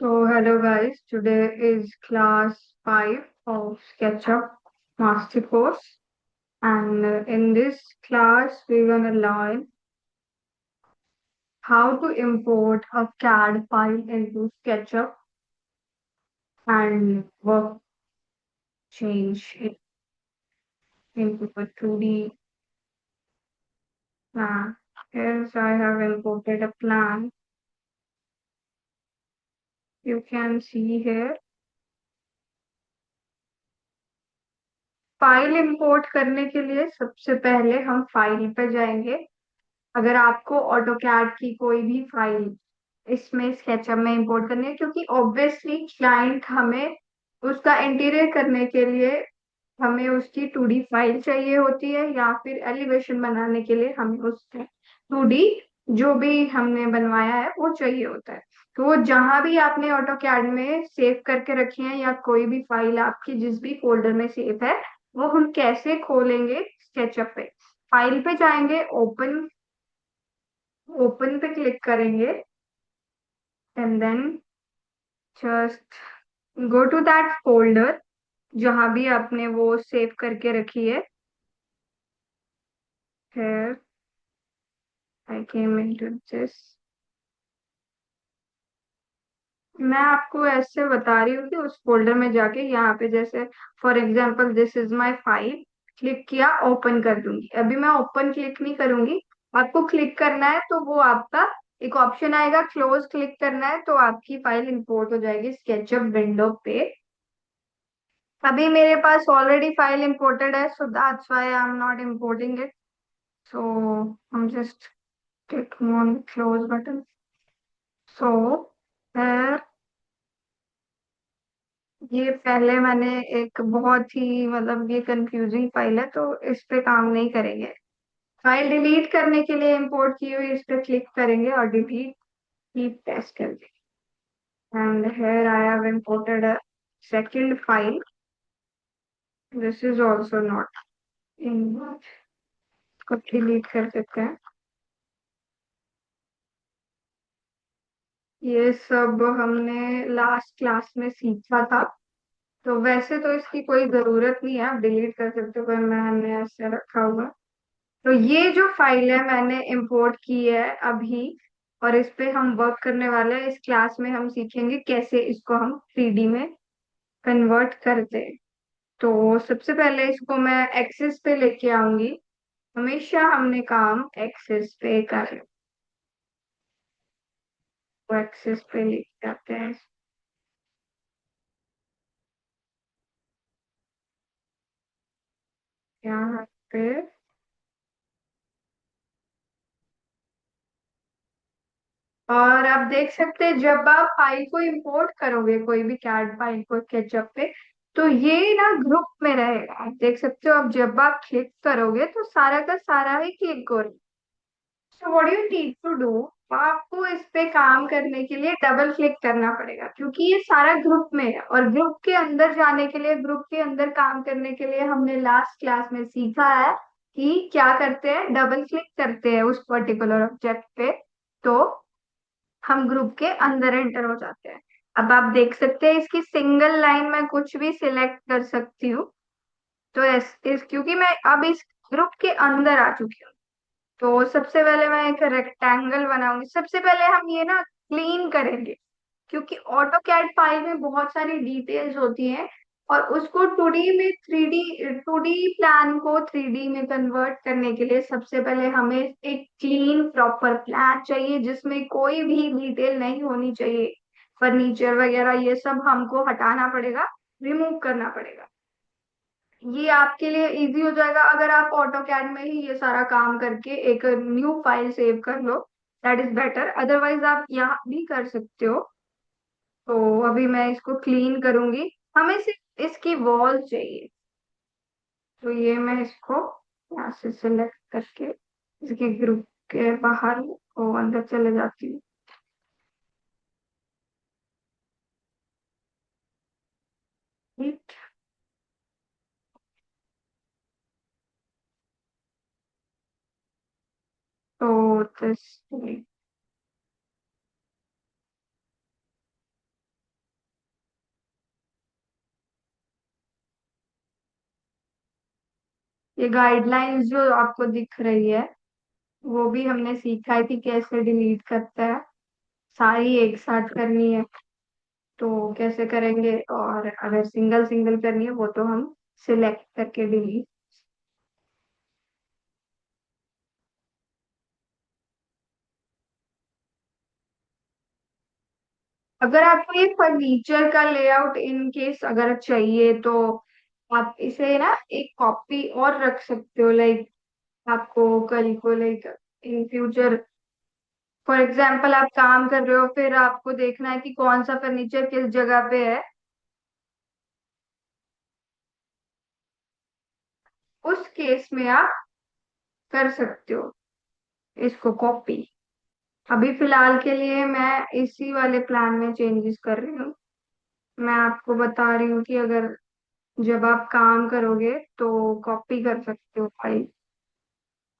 So, hello guys, today is class 5 of SketchUp Master Course, and in this class, we're gonna learn how to import a CAD file into SketchUp and work change it into a 2D plan. Here, I have imported a plan. You can see here. File import करने के लिए सबसे पहले हम file पे जाएंगे। अगर आपको ऑटोकैड की कोई भी फाइल इसमें स्केचअप में इंपोर्ट करनी है, क्योंकि ऑब्वियसली क्लाइंट हमें उसका इंटीरियर करने के लिए हमें उसकी 2D फाइल चाहिए होती है, या फिर एलिवेशन बनाने के लिए हमें उसका 2D जो भी हमने बनवाया है वो चाहिए होता है। तो वो जहां भी आपने ऑटोकैड में सेव करके रखी है, या कोई भी फाइल आपकी जिस भी फोल्डर में सेव है, वो हम कैसे खोलेंगे? स्केचअप पे फाइल पे जाएंगे, ओपन ओपन पे क्लिक करेंगे, and then just go to that folder जहां भी आपने वो सेव करके रखी है। फिर आई केम इनटू दिस। मैं आपको ऐसे बता रही हूँ कि उस फोल्डर में जाके यहाँ पे, जैसे for example this is my file, click किया, ओपन कर दूंगी। अभी मैं ओपन क्लिक नहीं करूंगी, आपको क्लिक करना है तो वो आपका एक ऑप्शन आएगा, क्लोज क्लिक करना है तो आपकी फाइल इंपोर्ट हो जाएगी स्केचअप विंडो पे। अभी मेरे पास ऑलरेडी फाइल इंपोर्टेड है, so that's why I am not importing it. So I am just clicking on close button. So ये पहले मैंने एक बहुत ही मतलब ये कंफ्यूजिंग फाइल है, तो इस पे काम नहीं करेंगे। फाइल डिलीट करने के लिए इंपोर्ट की हुई इस पे क्लिक करेंगे और डिलीट की प्रेस कर देंगे। And here I have imported a second file. This is also not in, को डिलीट कर देते हैं। ये सब हमने लास्ट क्लास में सीखा था, तो वैसे तो इसकी कोई जरूरत नहीं है, आप डिलीट कर सकते हो, पर मैंने ऐसे रखा हुआ। तो ये जो फाइल है मैंने इंपोर्ट की है अभी, और इस पे हम वर्क करने वाले हैं। इस क्लास में हम सीखेंगे कैसे इसको हम 3D में कन्वर्ट करते हैं। तो सबसे पहले इसको मैं एक्सिस पे लेके आऊंगी। हमेशा हमने काम एक्सिस पे कर, तो एक्सिस पे लेके आते हैं यहाँ पे। और आप देख सकते हैं, जब आप फाइल को इंपोर्ट करोगे कोई भी कैड फाइल को स्केचअप पे, तो ये ना ग्रुप में रहेगा। आप देख सकते हो, अब जब आप क्लिक करोगे तो सारा का सारा ही क्लिक हो। So what you need to do, आपको इस पे काम करने के लिए डबल क्लिक करना पड़ेगा, क्योंकि ये सारा ग्रुप में है। और ग्रुप के अंदर जाने के लिए, ग्रुप के अंदर काम करने के लिए हमने लास्ट क्लास में सीखा है कि क्या करते हैं, डबल क्लिक करते हैं उस पर्टिकुलर ऑब्जेक्ट पे, तो हम ग्रुप के अंदर एंटर हो जाते हैं। अब आप देख सकते हैं इसकी सिंगल लाइन में कुछ भी सिलेक्ट कर सकती हूँ। तो क्योंकि मैं अब इस ग्रुप के अंदर आ चुकी हूँ, तो सबसे पहले मैं एक रेक्टेंगल बनाऊंगी। सबसे पहले हम ये ना क्लीन करेंगे, क्योंकि ऑटो कैड फाइल में बहुत सारी डिटेल्स होती हैं, और उसको 2D में 2D प्लान को 3D में कन्वर्ट करने के लिए सबसे पहले हमें एक क्लीन प्रॉपर प्लान चाहिए, जिसमें कोई भी डिटेल नहीं होनी चाहिए। फर्नीचर वगैरह ये सब हमको हटाना पड़ेगा, रिमूव करना पड़ेगा। ये आपके लिए इजी हो जाएगा अगर आप ऑटो कैड में ही ये सारा काम करके एक न्यू फाइल सेव कर लो, दैट इज बेटर। अदरवाइज आप यहाँ भी कर सकते हो। तो अभी मैं इसको क्लीन करूंगी। हमें सिर्फ इसकी वॉल चाहिए, तो ये मैं इसको यहाँ से सिलेक्ट करके इसके ग्रुप के बाहर वो अंदर चले जाती हूँ। ठीक। तो this ये गाइडलाइंस जो आपको दिख रही है वो भी हमने सीखा है कि कैसे डिलीट करते हैं। सारी एक साथ करनी है तो कैसे करेंगे, और अगर सिंगल सिंगल करनी है वो तो हम सिलेक्ट करके डिलीट। अगर आपको ये फर्नीचर का लेआउट इन केस अगर चाहिए तो आप इसे ना एक कॉपी और रख सकते हो, लाइक आपको कल को, like in future, for example आप काम कर रहे हो फिर आपको देखना है कि कौन सा फर्नीचर किस जगह पे है, उस केस में आप कर सकते हो इसको कॉपी। अभी फिलहाल के लिए मैं इसी वाले प्लान में चेंजेस कर रही हूँ। मैं आपको बता रही हूँ कि अगर जब आप काम करोगे तो कॉपी कर सकते हो फाइल।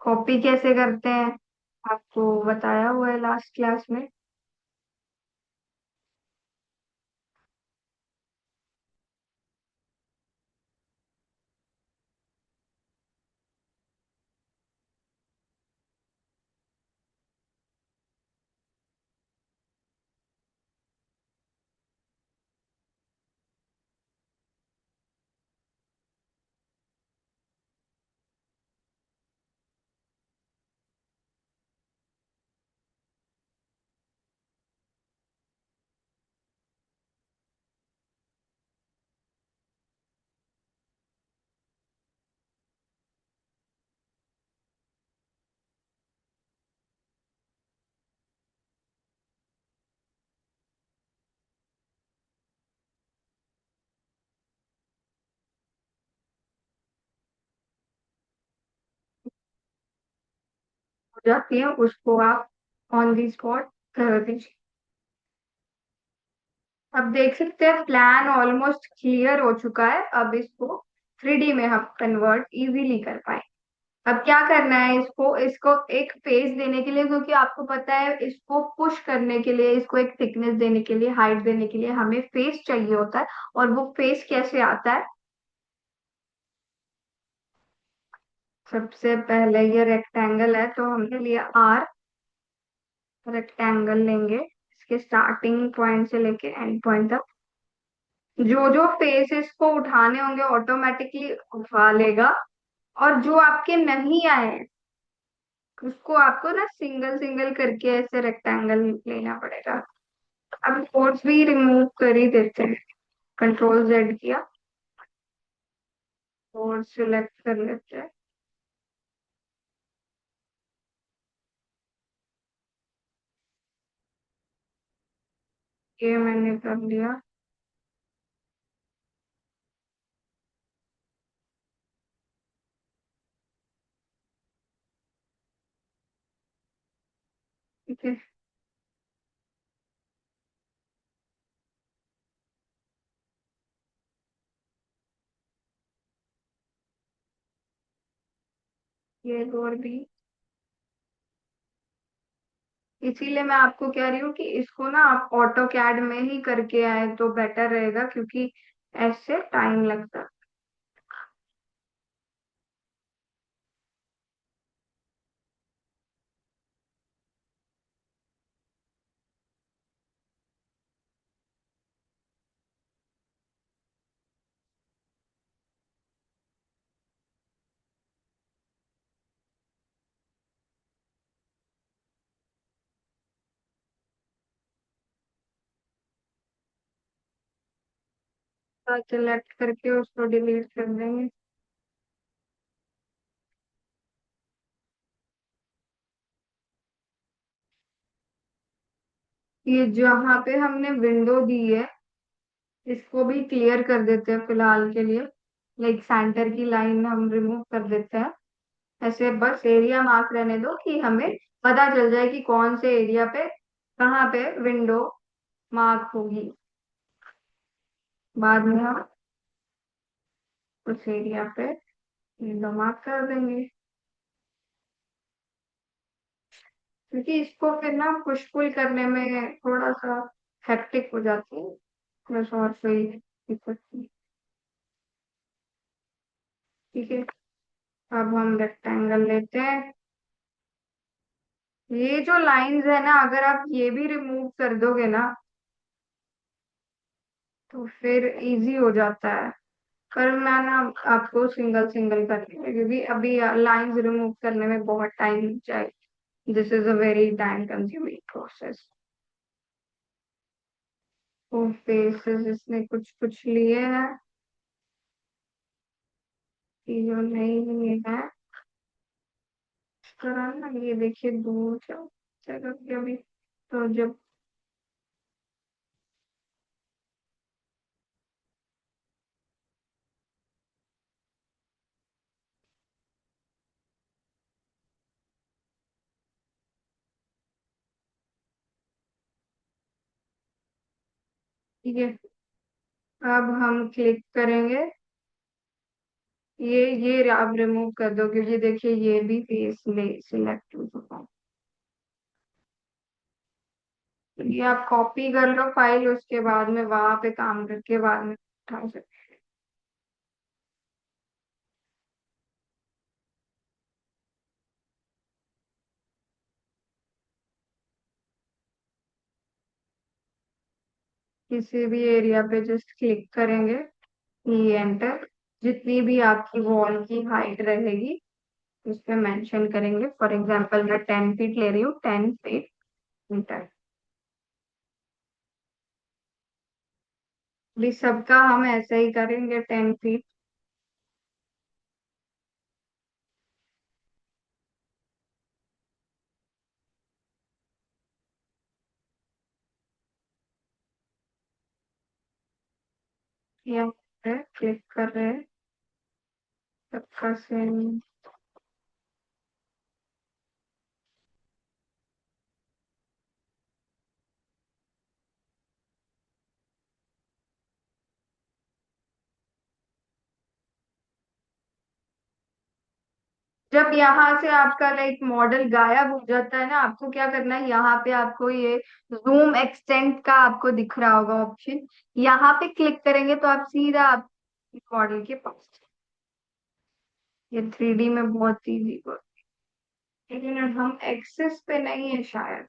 कॉपी कैसे करते हैं आपको बताया हुआ है लास्ट क्लास में। हो जाती है उसको आप ऑन दी स्पॉट कर दीजिए। अब देख सकते हैं प्लान ऑलमोस्ट क्लियर हो चुका है। अब इसको 3D में हम कन्वर्ट इजीली कर पाए। अब क्या करना है, इसको इसको एक फेस देने के लिए, क्योंकि आपको पता है इसको पुश करने के लिए, इसको एक थिकनेस देने के लिए, हाइट देने के लिए हमें फेस चाहिए होता है। और वो फेस कैसे आता है, सबसे पहले ये रेक्टेंगल है तो हमने लिया आर, रेक्टेंगल लेंगे इसके स्टार्टिंग पॉइंट से लेके एंड पॉइंट तक। जो जो फेस इसको उठाने होंगे ऑटोमेटिकली उठा लेगा, और जो आपके नहीं आए हैं उसको आपको ना सिंगल सिंगल करके ऐसे रेक्टेंगल लेना पड़ेगा। अब कोड्स भी रिमूव कर ही देते हैं, कंट्रोल जेड किया और सिलेक्ट कर लेते हैं। ये मैंने कर लिया। ठीक है, ये और भी। इसीलिए मैं आपको कह रही हूँ कि इसको ना आप ऑटो कैड में ही करके आए तो बेटर रहेगा, क्योंकि ऐसे टाइम लगता है। सेलेक्ट करके उसको डिलीट कर देंगे। ये जहाँ पे हमने विंडो दी है इसको भी क्लियर कर देते हैं फिलहाल के लिए, लाइक सेंटर की लाइन हम रिमूव कर देते हैं। ऐसे बस एरिया मार्क रहने दो कि हमें पता चल जाए कि कौन से एरिया पे कहाँ पे विंडो मार्क होगी। बाद में हम उस एरिया पे विंडो मार्क कर देंगे, क्योंकि इसको फिर ना पुश पुल करने में थोड़ा सा हेक्टिक हो जाती है। बस और कोई दिक्कत नहीं। ठीक है। अब हम रेक्टेंगल लेते हैं। ये जो लाइंस है ना, अगर आप ये भी रिमूव कर दोगे ना तो फिर इजी हो जाता है। पर मैं ना आपको सिंगल सिंगल करनी है, क्योंकि अभी लाइंस रिमूव करने में बहुत टाइम जाए। This is a very time consuming process. तो फेसेस इसने कुछ कुछ लिए हैं कि जो नहीं है। इस तरह ना, ये देखिए दूर जाओ जगह पे अभी। तो जब ये अब हम क्लिक करेंगे, ये आप रिमूव कर दो, क्योंकि देखिए ये भी फेस ले सिलेक्ट हो चुका है। तो ये आप कॉपी कर लो फाइल, उसके बाद में वहां पे काम करके बाद में उठा सकते। किसी भी एरिया पे जस्ट क्लिक करेंगे, ये एंटर, जितनी भी आपकी वॉल की हाइट रहेगी उस पे मेंशन करेंगे। फॉर एग्जांपल मैं 10 फीट ले रही हूँ, 10 फीट, एंटर। भी सबका हम ऐसा ही करेंगे, 10 फीट। यहाँ पे क्लिक कर रहे हैं, सबका सेम। जब यहाँ से आपका लाइक मॉडल गायब हो जाता है ना, आपको क्या करना है, यहाँ पे आपको ये जूम एक्सटेंड का आपको दिख रहा होगा ऑप्शन, यहाँ पे क्लिक करेंगे तो आप सीधा आप मॉडल के पास। ये 3D में बहुत इजी हो, लेकिन हम एक्सेस पे नहीं है शायद।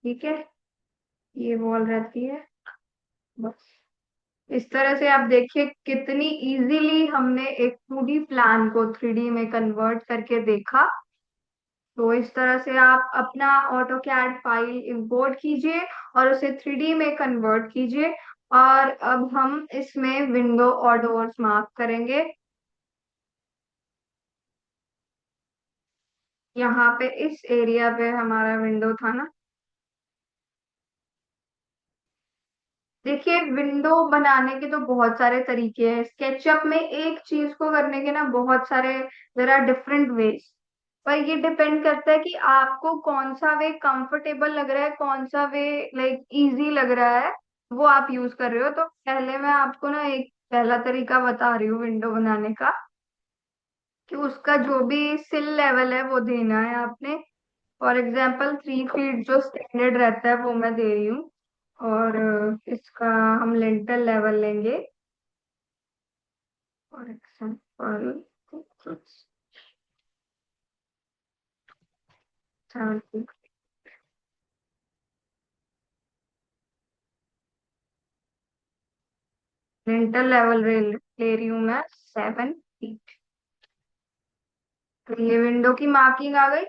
ठीक है, ये वॉल रहती है बस। इस तरह से आप देखिए कितनी इजीली हमने एक 2D प्लान को 3D में कन्वर्ट करके देखा। तो इस तरह से आप अपना ऑटो कैड फाइल इंपोर्ट कीजिए और उसे 3D में कन्वर्ट कीजिए। और अब हम इसमें विंडो और डोर्स मार्क करेंगे। यहाँ पे इस एरिया पे हमारा विंडो था ना। देखिए विंडो बनाने के तो बहुत सारे तरीके हैं, स्केचअप में एक चीज को करने के ना बहुत सारे, देर आर डिफरेंट वेज। पर ये डिपेंड करता है कि आपको कौन सा वे कंफर्टेबल लग रहा है, कौन सा वे लाइक इजी लग रहा है, वो आप यूज कर रहे हो। तो पहले मैं आपको ना एक पहला तरीका बता रही हूँ विंडो बनाने का, कि उसका जो भी सिल लेवल है वो देना है आपने। फॉर एग्जाम्पल 3 फीट जो स्टैंडर्ड रहता है वो मैं दे रही हूँ। और इसका हम लेंटर लेवल लेंगे, for example 7 feet. Lintel level ले रही हूँ मैं 7 फीट। तो ये विंडो की मार्किंग आ गई।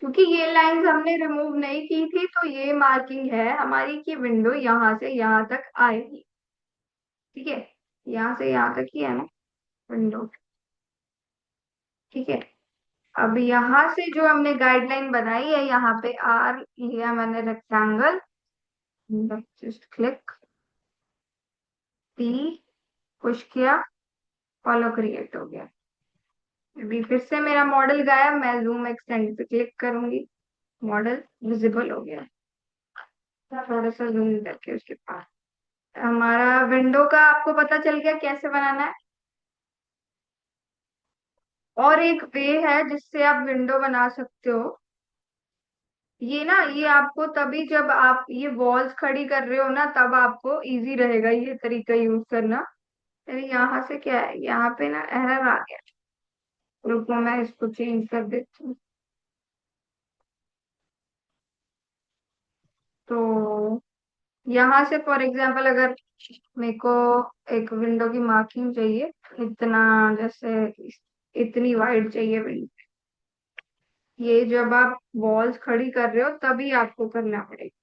क्योंकि ये लाइंस हमने रिमूव नहीं की थी, तो ये मार्किंग है हमारी कि विंडो यहाँ से यहाँ तक आएगी। ठीक है, यहाँ से यहाँ तक ही है ना विंडो। ठीक है, अब यहाँ से जो हमने गाइडलाइन बनाई है, यहाँ पे आर लिया मैंने rectangle, just click, P push किया, फॉलो क्रिएट हो गया। अभी फिर से मेरा मॉडल गायब, मैं जूम एक्सटेंड पे क्लिक करूंगी, मॉडल विजिबल हो गया। थोड़ा सा जूम करके उसके पास, हमारा विंडो का आपको पता चल गया कैसे बनाना है। और एक वे है जिससे आप विंडो बना सकते हो। ये ना, ये आपको तभी जब आप ये वॉल्स खड़ी कर रहे हो ना, तब आपको इजी रहेगा ये तरीका यूज करना। अरे यहाँ से क्या है, यहाँ पे ना एरर आ गया। रुको मैं इसको चेंज कर देती हूँ। तो यहाँ से फॉर एग्जांपल अगर मेरे को एक विंडो की मार्किंग चाहिए, इतना, जैसे इतनी वाइड चाहिए विंडो, ये जब आप वॉल्स खड़ी कर रहे हो तभी आपको करना पड़ेगा।